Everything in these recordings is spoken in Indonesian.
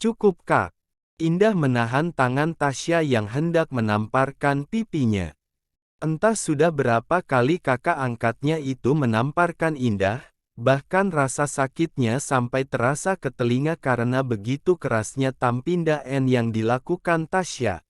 Cukup Kak. Indah menahan tangan Tasya yang hendak menamparkan pipinya. Entah sudah berapa kali kakak angkatnya itu menamparkan Indah, bahkan rasa sakitnya sampai terasa ke telinga karena begitu kerasnya tampindahan yang dilakukan Tasya.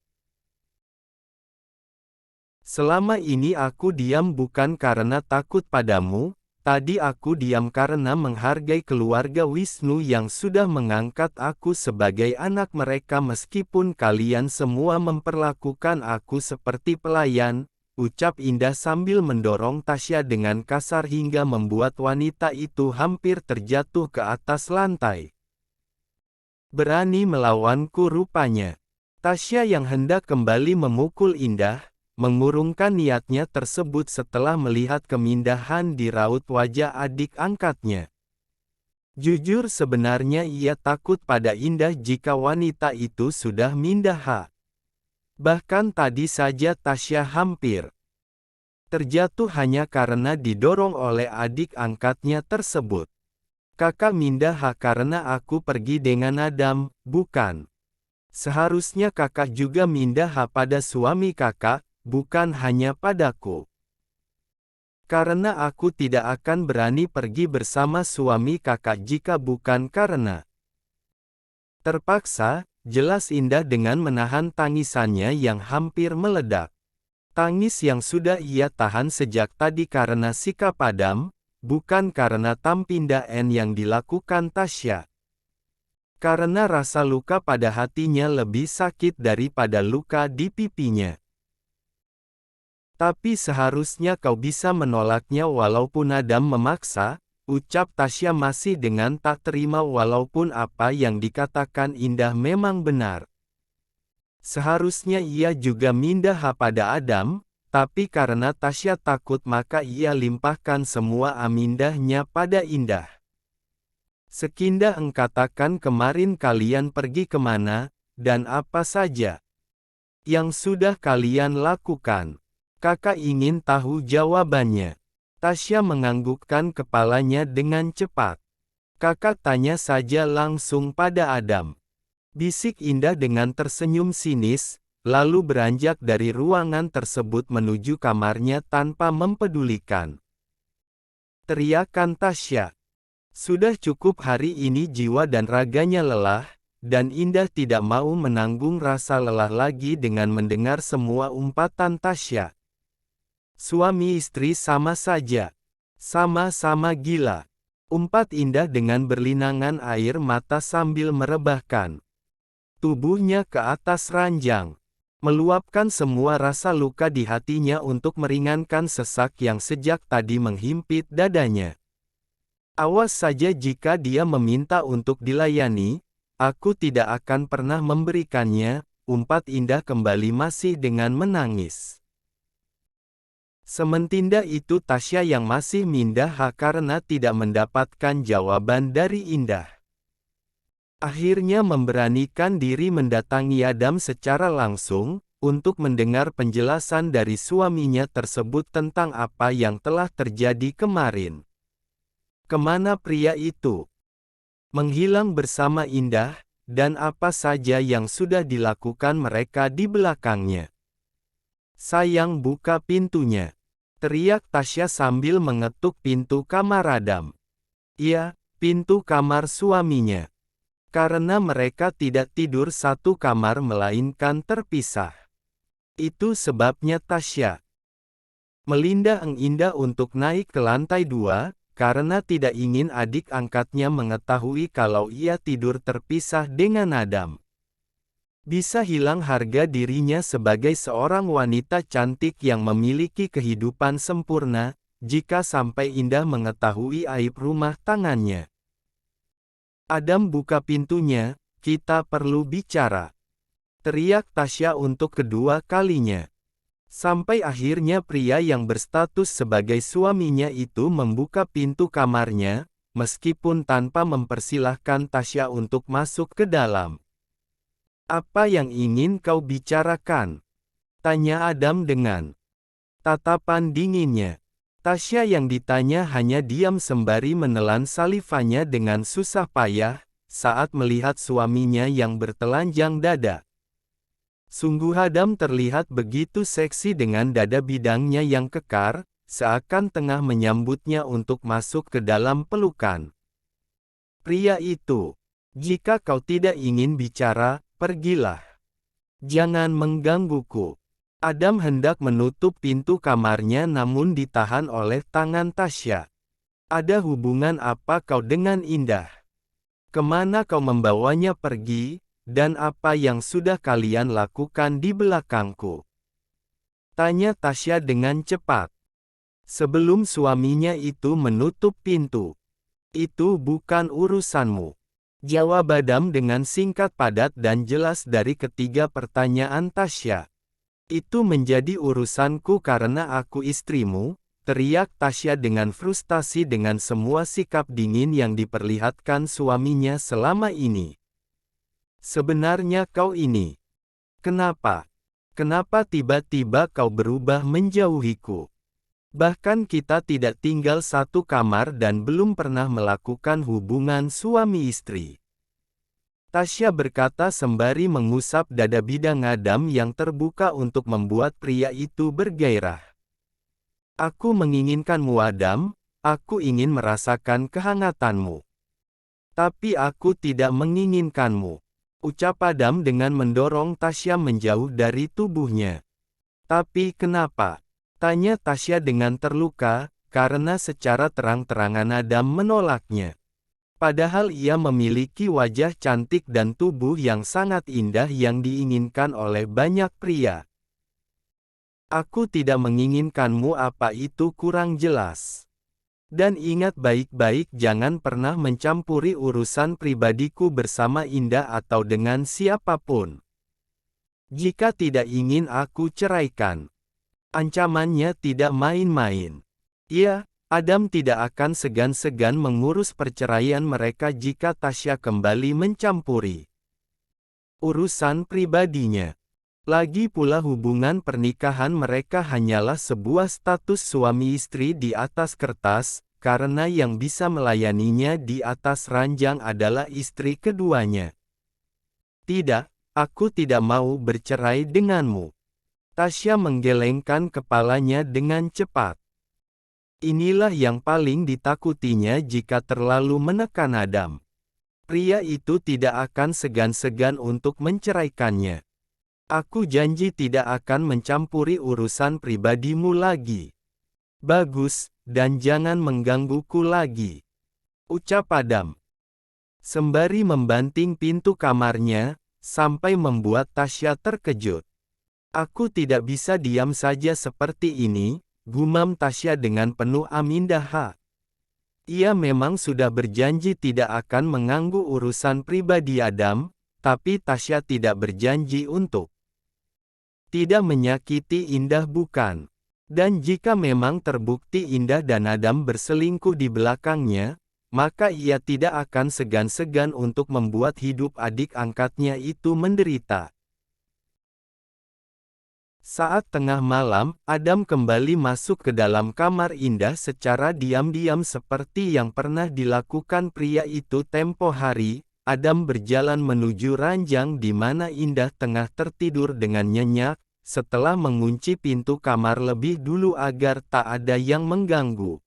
Selama ini aku diam bukan karena takut padamu, tadi aku diam karena menghargai keluarga Wisnu yang sudah mengangkat aku sebagai anak mereka meskipun kalian semua memperlakukan aku seperti pelayan, ucap Indah sambil mendorong Tasya dengan kasar hingga membuat wanita itu hampir terjatuh ke atas lantai. Berani melawanku rupanya. Tasya yang hendak kembali memukul Indah, mengurungkan niatnya tersebut setelah melihat kemindahan di raut wajah adik angkatnya. Jujur sebenarnya ia takut pada Indah jika wanita itu sudah mindah. Bahkan tadi saja Tasya hampir terjatuh hanya karena didorong oleh adik angkatnya tersebut. Kakak mindah karena aku pergi dengan Adam, bukan? Seharusnya kakak juga mindah pada suami kakak, bukan hanya padaku. Karena aku tidak akan berani pergi bersama suami kakak jika bukan karena terpaksa, jelas Indah dengan menahan tangisannya yang hampir meledak. Tangis yang sudah ia tahan sejak tadi karena sikap Adam, bukan karena tampindahan yang dilakukan Tasya. Karena rasa luka pada hatinya lebih sakit daripada luka di pipinya. Tapi seharusnya kau bisa menolaknya walaupun Adam memaksa, ucap Tasya masih dengan tak terima walaupun apa yang dikatakan Indah memang benar. Seharusnya ia juga mindah pada Adam, tapi karena Tasya takut maka ia limpahkan semua amindahnya pada Indah. Sekindah engkatakan kemarin kalian pergi kemana, dan apa saja yang sudah kalian lakukan. Kakak ingin tahu jawabannya. Tasya menganggukkan kepalanya dengan cepat. Kakak tanya saja langsung pada Adam. Bisik Indah dengan tersenyum sinis, lalu beranjak dari ruangan tersebut menuju kamarnya tanpa mempedulikan teriakan Tasya. Sudah cukup hari ini jiwa dan raganya lelah, dan Indah tidak mau menanggung rasa lelah lagi dengan mendengar semua umpatan Tasya. Suami istri sama saja. Sama-sama gila. Umpat Indah dengan berlinangan air mata sambil merebahkan tubuhnya ke atas ranjang. Meluapkan semua rasa luka di hatinya untuk meringankan sesak yang sejak tadi menghimpit dadanya. Awas saja jika dia meminta untuk dilayani, aku tidak akan pernah memberikannya, umpat Indah kembali masih dengan menangis. Sementinda itu Tasya yang masih mindah karena tidak mendapatkan jawaban dari Indah. Akhirnya memberanikan diri mendatangi Adam secara langsung, untuk mendengar penjelasan dari suaminya tersebut tentang apa yang telah terjadi kemarin. Kemana pria itu menghilang bersama Indah, dan apa saja yang sudah dilakukan mereka di belakangnya. Sayang buka pintunya. Teriak Tasya sambil mengetuk pintu kamar Adam. Iya, pintu kamar suaminya. Karena mereka tidak tidur satu kamar melainkan terpisah. Itu sebabnya Tasya melindah Indah untuk naik ke lantai 2, karena tidak ingin adik angkatnya mengetahui kalau ia tidur terpisah dengan Adam. Bisa hilang harga dirinya sebagai seorang wanita cantik yang memiliki kehidupan sempurna, jika sampai Indah mengetahui aib rumah tangannya. Adam buka pintunya, kita perlu bicara. Teriak Tasya untuk kedua kalinya. Sampai akhirnya pria yang berstatus sebagai suaminya itu membuka pintu kamarnya, meskipun tanpa mempersilahkan Tasya untuk masuk ke dalam. Apa yang ingin kau bicarakan? Tanya Adam dengan tatapan dinginnya. Tasya yang ditanya hanya diam sembari menelan salivanya dengan susah payah, saat melihat suaminya yang bertelanjang dada. Sungguh Adam terlihat begitu seksi dengan dada bidangnya yang kekar, seakan tengah menyambutnya untuk masuk ke dalam pelukan. Pria itu, jika kau tidak ingin bicara, pergilah. Jangan menggangguku. Adam hendak menutup pintu kamarnya namun ditahan oleh tangan Tasya. Ada hubungan apa kau dengan Indah? Kemana kau membawanya pergi? Dan apa yang sudah kalian lakukan di belakangku? Tanya Tasya dengan cepat. Sebelum suaminya itu menutup pintu. Itu bukan urusanmu. Jawab Adam dengan singkat padat dan jelas dari ketiga pertanyaan Tasya. Itu menjadi urusanku karena aku istrimu, teriak Tasya dengan frustasi dengan semua sikap dingin yang diperlihatkan suaminya selama ini. Sebenarnya kau ini. Kenapa? Kenapa tiba-tiba kau berubah menjauhiku? Bahkan kita tidak tinggal satu kamar dan belum pernah melakukan hubungan suami istri. Tasya berkata sembari mengusap dada bidang Adam yang terbuka untuk membuat pria itu bergairah. Aku menginginkanmu Adam, aku ingin merasakan kehangatanmu. Tapi aku tidak menginginkanmu. Ucap Adam dengan mendorong Tasya menjauh dari tubuhnya. Tapi kenapa? Tanya Tasya dengan terluka, karena secara terang-terangan Adam menolaknya. Padahal ia memiliki wajah cantik dan tubuh yang sangat indah yang diinginkan oleh banyak pria. Aku tidak menginginkanmu, apa itu kurang jelas? Dan ingat baik-baik jangan pernah mencampuri urusan pribadiku bersama Indah atau dengan siapapun. Jika tidak ingin aku ceraikan. Ancamannya tidak main-main. Ya, Adam tidak akan segan-segan mengurus perceraian mereka jika Tasya kembali mencampuri urusan pribadinya. Lagi pula hubungan pernikahan mereka hanyalah sebuah status suami istri di atas kertas, karena yang bisa melayaninya di atas ranjang adalah istri keduanya. Tidak, aku tidak mau bercerai denganmu. Tasya menggelengkan kepalanya dengan cepat. Inilah yang paling ditakutinya jika terlalu menekan Adam. Pria itu tidak akan segan-segan untuk menceraikannya. Aku janji tidak akan mencampuri urusan pribadimu lagi. Bagus, dan jangan menggangguku lagi. Ucap Adam. Sembari membanting pintu kamarnya, sampai membuat Tasya terkejut. Aku tidak bisa diam saja seperti ini, gumam Tasya dengan penuh amindah. Ia memang sudah berjanji tidak akan mengganggu urusan pribadi Adam, tapi Tasya tidak berjanji untuk tidak menyakiti Indah bukan? Dan jika memang terbukti Indah dan Adam berselingkuh di belakangnya, maka ia tidak akan segan-segan untuk membuat hidup adik angkatnya itu menderita. Saat tengah malam, Adam kembali masuk ke dalam kamar Indah secara diam-diam seperti yang pernah dilakukan pria itu tempo hari. Adam berjalan menuju ranjang di mana Indah tengah tertidur dengan nyenyak, setelah mengunci pintu kamar lebih dulu agar tak ada yang mengganggu.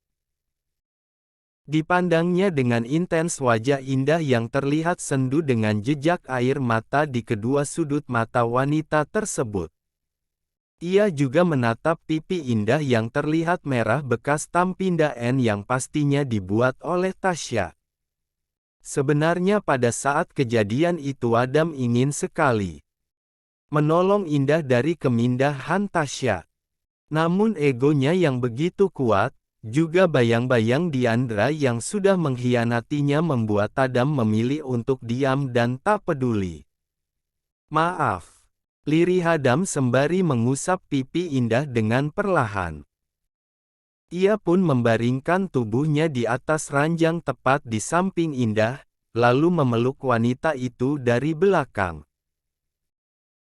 Dipandangnya dengan intens wajah Indah yang terlihat sendu dengan jejak air mata di kedua sudut mata wanita tersebut. Ia juga menatap pipi Indah yang terlihat merah bekas tampindaen yang pastinya dibuat oleh Tasya. Sebenarnya pada saat kejadian itu Adam ingin sekali menolong Indah dari kemindahan Tasya. Namun egonya yang begitu kuat, juga bayang-bayang Diandra yang sudah mengkhianatinya membuat Adam memilih untuk diam dan tak peduli. Maaf. Lirih Adam sembari mengusap pipi Indah dengan perlahan. Ia pun membaringkan tubuhnya di atas ranjang tepat di samping Indah, lalu memeluk wanita itu dari belakang.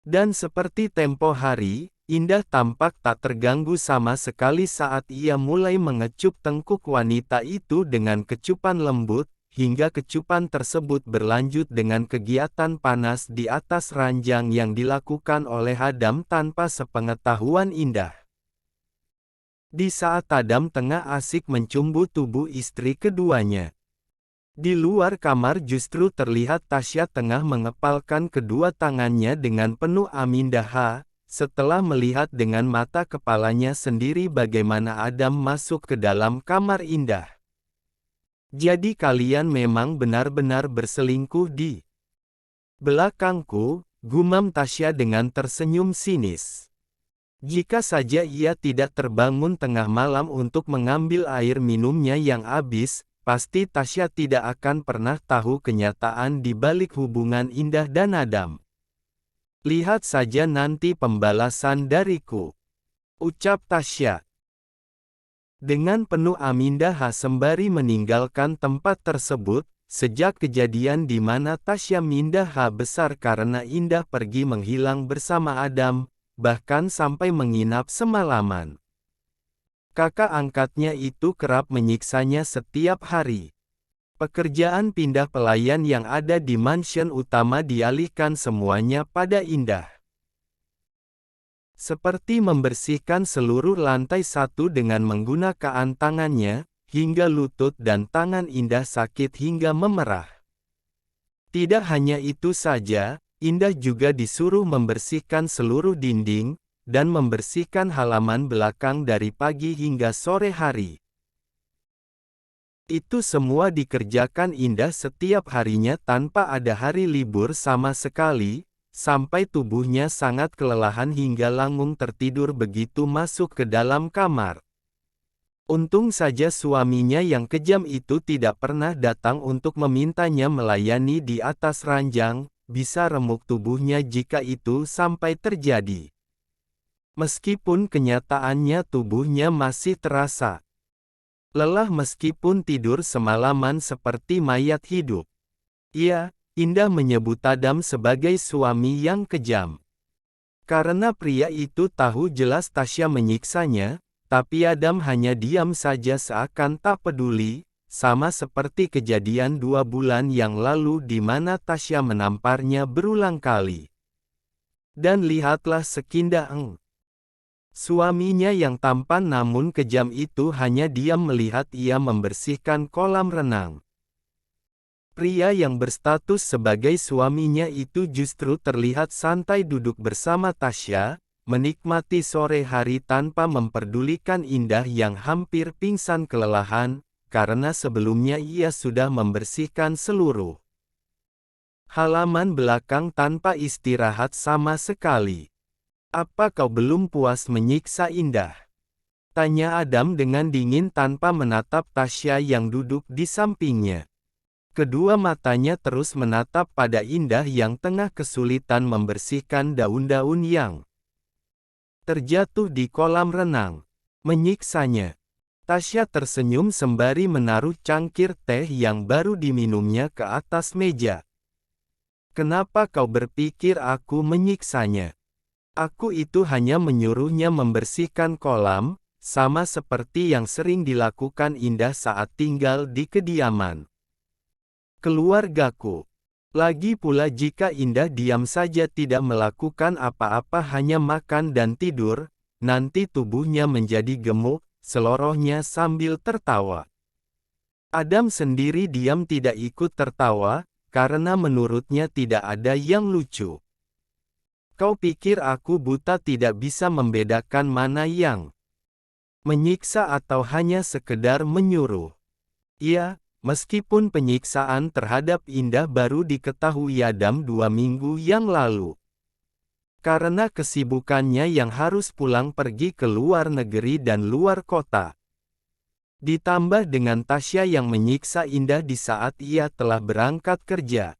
Dan seperti tempo hari, Indah tampak tak terganggu sama sekali saat ia mulai mengecup tengkuk wanita itu dengan kecupan lembut, hingga kecupan tersebut berlanjut dengan kegiatan panas di atas ranjang yang dilakukan oleh Adam tanpa sepengetahuan Indah. Di saat Adam tengah asik mencumbu tubuh istri keduanya, di luar kamar justru terlihat Tasya tengah mengepalkan kedua tangannya dengan penuh amindah, setelah melihat dengan mata kepalanya sendiri bagaimana Adam masuk ke dalam kamar Indah. Jadi kalian memang benar-benar berselingkuh di belakangku, gumam Tasya dengan tersenyum sinis. Jika saja ia tidak terbangun tengah malam untuk mengambil air minumnya yang habis, pasti Tasya tidak akan pernah tahu kenyataan di balik hubungan Indah dan Adam. Lihat saja nanti pembalasan dariku, ucap Tasya. Dengan penuh amindah sembari meninggalkan tempat tersebut, sejak kejadian di mana Tasya mindah besar karena Indah pergi menghilang bersama Adam, bahkan sampai menginap semalaman. Kakak angkatnya itu kerap menyiksanya setiap hari. Pekerjaan pindah pelayan yang ada di mansion utama dialihkan semuanya pada Indah. Seperti membersihkan seluruh lantai satu dengan menggunakan tangannya, hingga lutut dan tangan Indah sakit hingga memerah. Tidak hanya itu saja, Indah juga disuruh membersihkan seluruh dinding, dan membersihkan halaman belakang dari pagi hingga sore hari. Itu semua dikerjakan Indah setiap harinya tanpa ada hari libur sama sekali, sampai tubuhnya sangat kelelahan hingga langung tertidur begitu masuk ke dalam kamar. Untung saja suaminya yang kejam itu tidak pernah datang untuk memintanya melayani di atas ranjang, bisa remuk tubuhnya jika itu sampai terjadi. Meskipun kenyataannya tubuhnya masih terasa lelah meskipun tidur semalaman seperti mayat hidup. Ia, Indah menyebut Adam sebagai suami yang kejam. Karena pria itu tahu jelas Tasya menyiksanya, tapi Adam hanya diam saja seakan tak peduli, sama seperti kejadian 2 bulan yang lalu di mana Tasya menamparnya berulang kali. Dan lihatlah sekindah suaminya yang tampan namun kejam itu hanya diam melihat ia membersihkan kolam renang. Pria yang berstatus sebagai suaminya itu justru terlihat santai duduk bersama Tasya, menikmati sore hari tanpa memperdulikan Indah yang hampir pingsan kelelahan, karena sebelumnya ia sudah membersihkan seluruh halaman belakang tanpa istirahat sama sekali. Apa kau belum puas menyiksa Indah? Tanya Adam dengan dingin tanpa menatap Tasya yang duduk di sampingnya. Kedua matanya terus menatap pada Indah yang tengah kesulitan membersihkan daun-daun yang terjatuh di kolam renang. Menyiksanya. Tasya tersenyum sembari menaruh cangkir teh yang baru diminumnya ke atas meja. Kenapa kau berpikir aku menyiksanya? Aku itu hanya menyuruhnya membersihkan kolam, sama seperti yang sering dilakukan Indah saat tinggal di kediaman keluargaku. Lagi pula jika Indah diam saja tidak melakukan apa-apa hanya makan dan tidur, nanti tubuhnya menjadi gemuk, selorohnya sambil tertawa. Adam sendiri diam tidak ikut tertawa, karena menurutnya tidak ada yang lucu. Kau pikir aku buta tidak bisa membedakan mana yang menyiksa atau hanya sekedar menyuruh? Iya, meskipun penyiksaan terhadap Indah baru diketahui Adam 2 minggu yang lalu. Karena kesibukannya yang harus pulang pergi ke luar negeri dan luar kota. Ditambah dengan Tasya yang menyiksa Indah di saat ia telah berangkat kerja.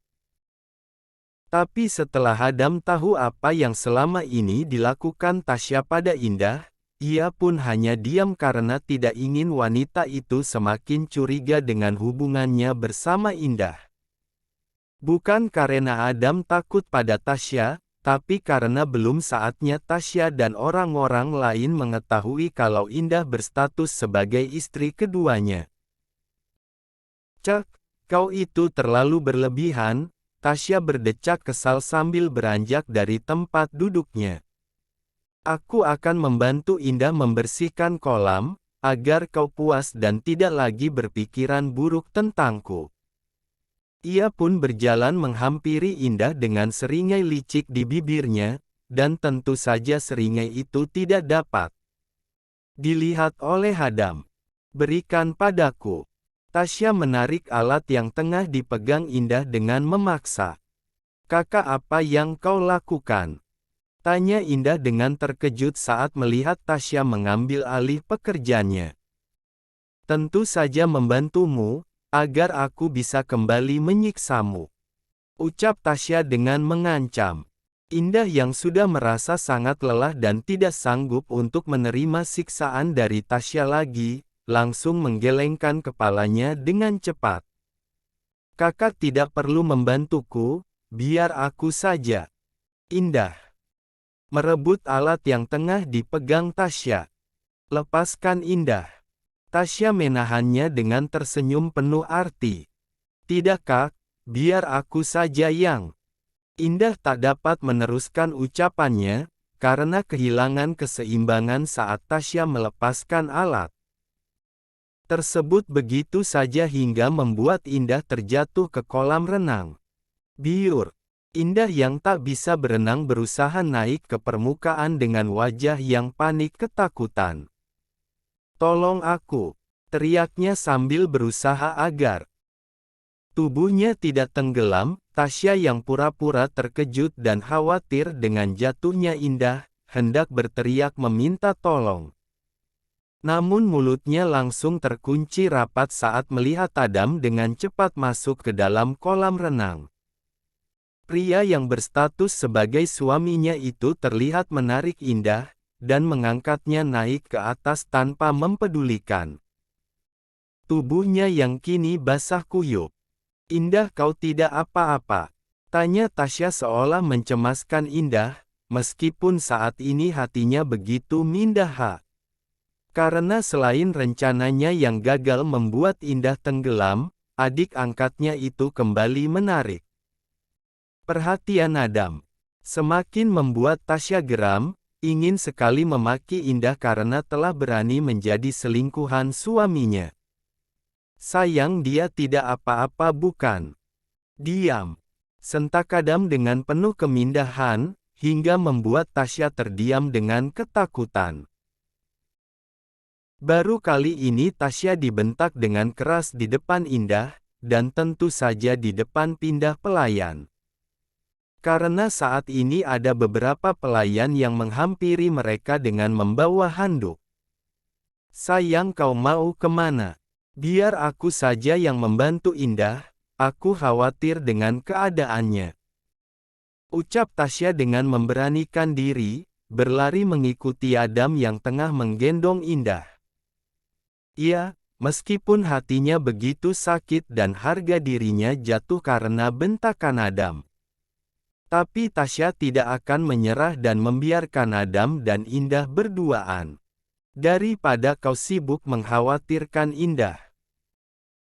Tapi setelah Adam tahu apa yang selama ini dilakukan Tasya pada Indah, ia pun hanya diam karena tidak ingin wanita itu semakin curiga dengan hubungannya bersama Indah. Bukan karena Adam takut pada Tasya, tapi karena belum saatnya Tasya dan orang-orang lain mengetahui kalau Indah berstatus sebagai istri keduanya. Cek, Kau itu terlalu berlebihan, Tasya berdecak kesal sambil beranjak dari tempat duduknya. Aku akan membantu Indah membersihkan kolam, agar kau puas dan tidak lagi berpikiran buruk tentangku. Ia pun berjalan menghampiri Indah dengan seringai licik di bibirnya, dan tentu saja seringai itu tidak dapat dilihat oleh Adam. Berikan padaku. Tasya menarik alat yang tengah dipegang Indah dengan memaksa. Kakak, apa yang kau lakukan? Tanya Indah dengan terkejut saat melihat Tasya mengambil alih pekerjaannya. Tentu saja membantumu, agar aku bisa kembali menyiksamu. Ucap Tasya dengan mengancam. Indah yang sudah merasa sangat lelah dan tidak sanggup untuk menerima siksaan dari Tasya lagi, langsung menggelengkan kepalanya dengan cepat. Kakak tidak perlu membantuku, biar aku saja. Indah merebut alat yang tengah dipegang Tasya. Lepaskan Indah. Tasya menahannya dengan tersenyum penuh arti. Tidak Kak, biar aku saja yang. Indah tak dapat meneruskan ucapannya, karena kehilangan keseimbangan saat Tasya melepaskan alat tersebut begitu saja hingga membuat Indah terjatuh ke kolam renang. Biur. Indah yang tak bisa berenang berusaha naik ke permukaan dengan wajah yang panik ketakutan. Tolong aku, teriaknya sambil berusaha agar tubuhnya tidak tenggelam. Tasya yang pura-pura terkejut dan khawatir dengan jatuhnya Indah, hendak berteriak meminta tolong. Namun mulutnya langsung terkunci rapat saat melihat Adam dengan cepat masuk ke dalam kolam renang. Pria yang berstatus sebagai suaminya itu terlihat menarik Indah, dan mengangkatnya naik ke atas tanpa mempedulikan tubuhnya yang kini basah kuyup. Indah, kau tidak apa-apa? Tanya Tasya seolah mencemaskan Indah, meskipun saat ini hatinya begitu mindah. Karena selain rencananya yang gagal membuat Indah tenggelam, adik angkatnya itu kembali menarik perhatian Adam. Semakin membuat Tasya geram, ingin sekali memaki Indah karena telah berani menjadi selingkuhan suaminya. Sayang, dia tidak apa-apa bukan? Diam. Sentak Adam dengan penuh kemindahan, hingga membuat Tasya terdiam dengan ketakutan. Baru kali ini Tasya dibentak dengan keras di depan Indah, dan tentu saja di depan pindah pelayan. Karena saat ini ada beberapa pelayan yang menghampiri mereka dengan membawa handuk. Sayang, kau mau kemana? Biar aku saja yang membantu Indah, aku khawatir dengan keadaannya. Ucap Tasya dengan memberanikan diri, berlari mengikuti Adam yang tengah menggendong Indah. Iya, meskipun hatinya begitu sakit dan harga dirinya jatuh karena bentakan Adam. Tapi Tasya tidak akan menyerah dan membiarkan Adam dan Indah berduaan. Daripada kau sibuk mengkhawatirkan Indah,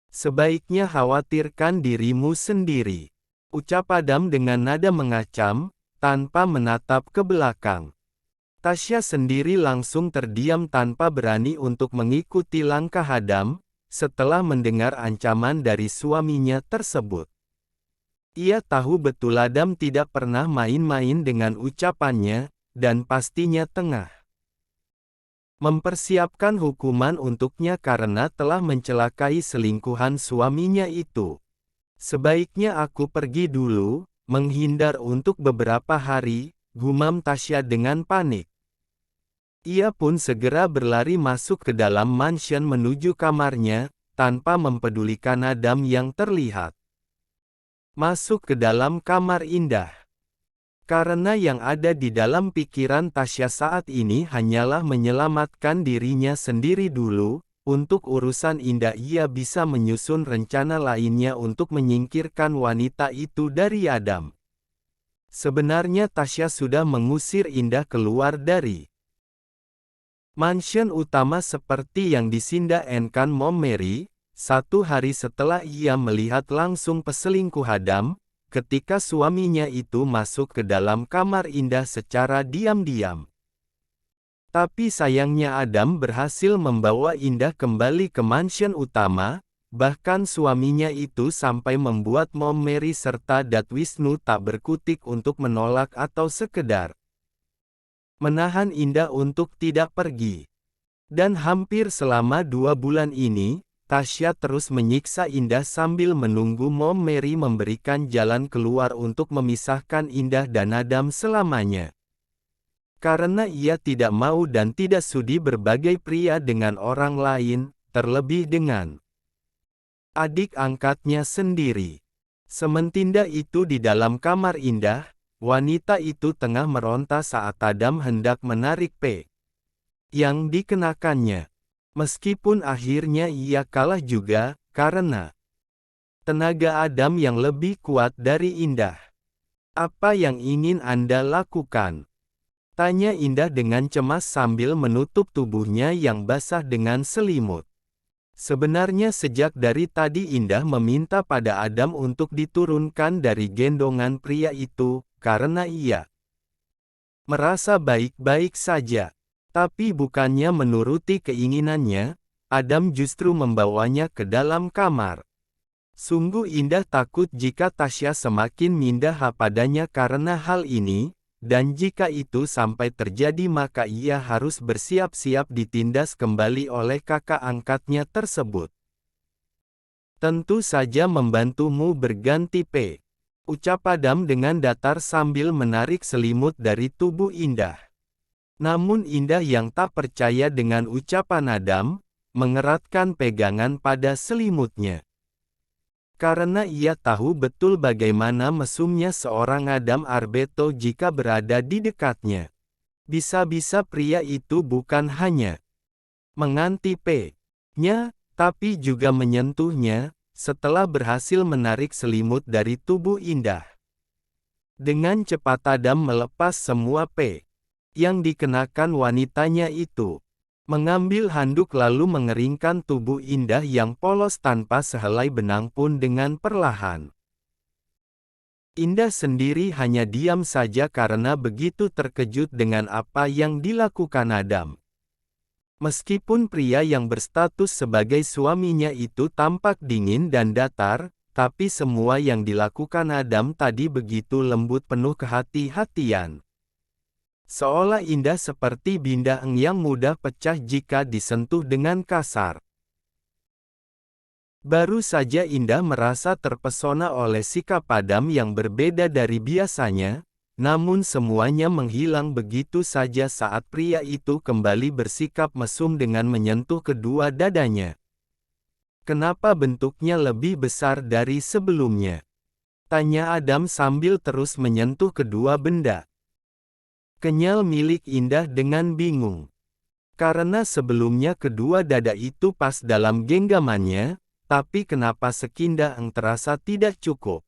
sebaiknya khawatirkan dirimu sendiri. Ucap Adam dengan nada mengacam, tanpa menatap ke belakang. Tasya sendiri langsung terdiam tanpa berani untuk mengikuti langkah Adam, setelah mendengar ancaman dari suaminya tersebut. Ia tahu betul Adam tidak pernah main-main dengan ucapannya, dan pastinya tengah mempersiapkan hukuman untuknya karena telah mencelakai selingkuhan suaminya itu. Sebaiknya aku pergi dulu, menghindar untuk beberapa hari, gumam Tasya dengan panik. Ia pun segera berlari masuk ke dalam mansion menuju kamarnya, tanpa mempedulikan Adam yang terlihat masuk ke dalam kamar Indah. Karena yang ada di dalam pikiran Tasya saat ini hanyalah menyelamatkan dirinya sendiri dulu, untuk urusan Indah ia bisa menyusun rencana lainnya untuk menyingkirkan wanita itu dari Adam. Sebenarnya Tasya sudah mengusir Indah keluar dari mansion utama seperti yang disindakan Mom Mary, Satu hari setelah ia melihat langsung peselingkuh Adam, ketika suaminya itu masuk ke dalam kamar Indah secara diam-diam. Tapi sayangnya Adam berhasil membawa Indah kembali ke mansion utama, bahkan suaminya itu sampai membuat Mom Mary serta Dad Wisnu tak berkutik untuk menolak atau sekedar menahan Indah untuk tidak pergi. Dan hampir selama 2 bulan ini, Tasya terus menyiksa Indah sambil menunggu Mom Mary memberikan jalan keluar untuk memisahkan Indah dan Adam selamanya. Karena ia tidak mau dan tidak sudi berbagai pria dengan orang lain, terlebih dengan adik angkatnya sendiri. Sementinda itu di dalam kamar Indah, wanita itu tengah meronta saat Adam hendak menarik P yang dikenakannya. Meskipun akhirnya ia kalah juga, karena tenaga Adam yang lebih kuat dari Indah. Apa yang ingin Anda lakukan? Tanya Indah dengan cemas sambil menutup tubuhnya yang basah dengan selimut. Sebenarnya sejak dari tadi Indah meminta pada Adam untuk diturunkan dari gendongan pria itu, karena ia merasa baik-baik saja. Tapi bukannya menuruti keinginannya, Adam justru membawanya ke dalam kamar. Sungguh Indah takut jika Tasya semakin mindah padanya karena hal ini, dan jika itu sampai terjadi maka ia harus bersiap-siap ditindas kembali oleh kakak angkatnya tersebut. Tentu saja membantumu berganti P. Ucap Adam dengan datar sambil menarik selimut dari tubuh Indah. Namun Indah yang tak percaya dengan ucapan Adam, mengeratkan pegangan pada selimutnya. Karena ia tahu betul bagaimana mesumnya seorang Adam Arbeto jika berada di dekatnya. Bisa-bisa pria itu bukan hanya menganti P-nya, tapi juga menyentuhnya, setelah berhasil menarik selimut dari tubuh Indah. Dengan cepat Adam melepas semua P yang dikenakan wanitanya itu. Mengambil handuk lalu mengeringkan tubuh Indah yang polos tanpa sehelai benang pun dengan perlahan. Indah sendiri hanya diam saja karena begitu terkejut dengan apa yang dilakukan Adam. Meskipun pria yang berstatus sebagai suaminya itu tampak dingin dan datar, tapi semua yang dilakukan Adam tadi begitu lembut penuh kehati-hatian. Seolah Indah seperti bintang yang mudah pecah jika disentuh dengan kasar. Baru saja Indah merasa terpesona oleh sikap Adam yang berbeda dari biasanya, namun semuanya menghilang begitu saja saat pria itu kembali bersikap mesum dengan menyentuh kedua dadanya. Kenapa bentuknya lebih besar dari sebelumnya? Tanya Adam sambil terus menyentuh kedua benda kenyal milik Indah dengan bingung. Karena sebelumnya kedua dada itu pas dalam genggamannya, tapi kenapa sekindang terasa tidak cukup?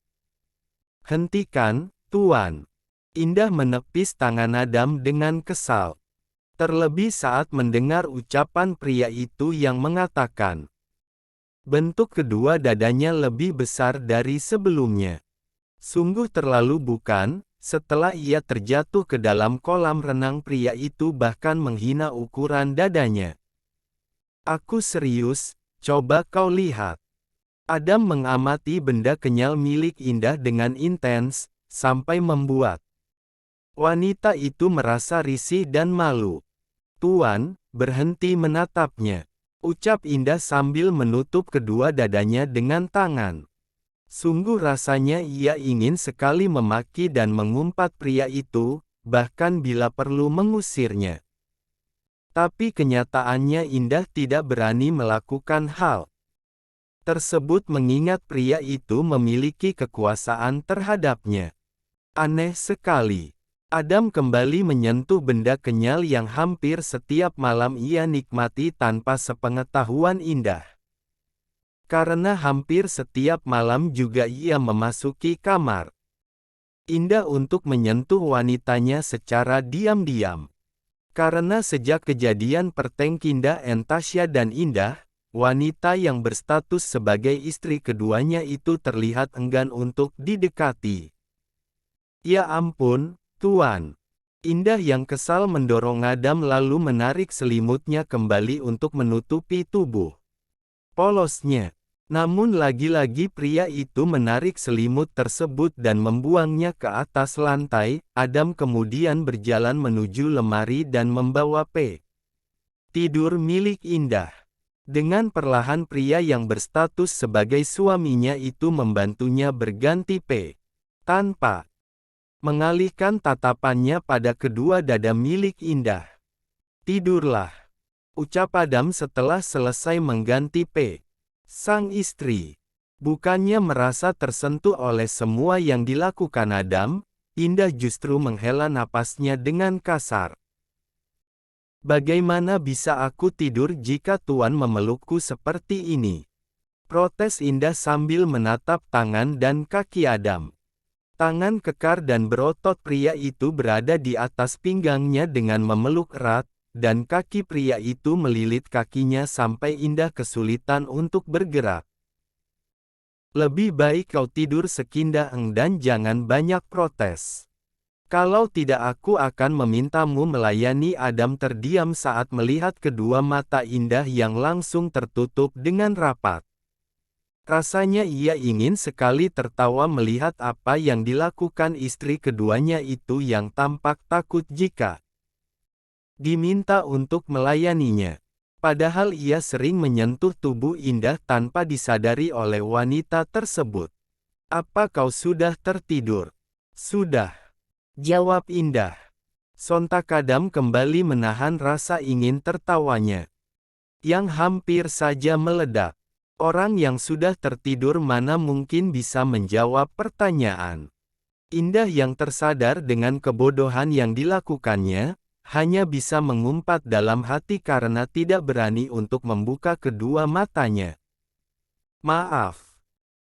Hentikan, Tuan. Indah menepis tangan Adam dengan kesal. Terlebih saat mendengar ucapan pria itu yang mengatakan, bentuk kedua dadanya lebih besar dari sebelumnya. Sungguh terlalu bukan? Setelah ia terjatuh ke dalam kolam renang pria itu bahkan menghina ukuran dadanya. Aku serius, coba kau lihat. Adam mengamati benda kenyal milik Indah dengan intens, sampai membuat wanita itu merasa risih dan malu. Tuan, berhenti menatapnya. Ucap Indah sambil menutup kedua dadanya dengan tangan. Sungguh rasanya ia ingin sekali memaki dan mengumpat pria itu, bahkan bila perlu mengusirnya. Tapi kenyataannya Indah tidak berani melakukan hal tersebut mengingat pria itu memiliki kekuasaan terhadapnya. Aneh sekali. Adam kembali menyentuh benda kenyal yang hampir setiap malam ia nikmati tanpa sepengetahuan Indah. Karena hampir setiap malam juga ia memasuki kamar Indah untuk menyentuh wanitanya secara diam-diam. Karena sejak kejadian pertengkinda Tasya dan Indah, wanita yang berstatus sebagai istri keduanya itu terlihat enggan untuk didekati. Ya ampun, Tuan. Indah yang kesal mendorong Adam lalu menarik selimutnya kembali untuk menutupi tubuh polosnya. Namun lagi-lagi pria itu menarik selimut tersebut dan membuangnya ke atas lantai. Adam kemudian berjalan menuju lemari dan membawa tidur milik Indah. Dengan perlahan pria yang berstatus sebagai suaminya itu membantunya berganti tanpa mengalihkan tatapannya pada kedua dada milik Indah. "Tidurlah," ucap Adam setelah selesai mengganti sang istri. Bukannya merasa tersentuh oleh semua yang dilakukan Adam, Indah justru menghela napasnya dengan kasar. "Bagaimana bisa aku tidur jika Tuan memelukku seperti ini?" protes Indah sambil menatap tangan dan kaki Adam. Tangan kekar dan berotot pria itu berada di atas pinggangnya dengan memeluk erat, dan kaki pria itu melilit kakinya sampai Indah kesulitan untuk bergerak. "Lebih baik kau tidur sekindah dan jangan banyak protes. Kalau tidak aku akan memintamu melayani." Adam terdiam saat melihat kedua mata Indah yang langsung tertutup dengan rapat. Rasanya ia ingin sekali tertawa melihat apa yang dilakukan istri keduanya itu yang tampak takut jika diminta untuk melayaninya. Padahal ia sering menyentuh tubuh Indah tanpa disadari oleh wanita tersebut. "Apa kau sudah tertidur?" "Sudah," jawab Indah. Sontak Adam kembali menahan rasa ingin tertawanya, yang hampir saja meledak. Orang yang sudah tertidur mana mungkin bisa menjawab pertanyaan. Indah yang tersadar dengan kebodohan yang dilakukannya, hanya bisa mengumpat dalam hati karena tidak berani untuk membuka kedua matanya. "Maaf,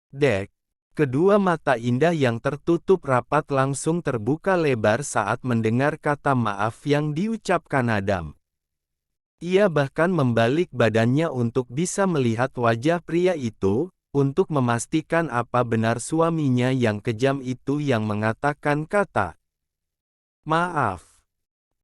Dek." Kedua mata Indah yang tertutup rapat langsung terbuka lebar saat mendengar kata maaf yang diucapkan Adam. Ia bahkan membalik badannya untuk bisa melihat wajah pria itu, untuk memastikan apa benar suaminya yang kejam itu yang mengatakan kata maaf.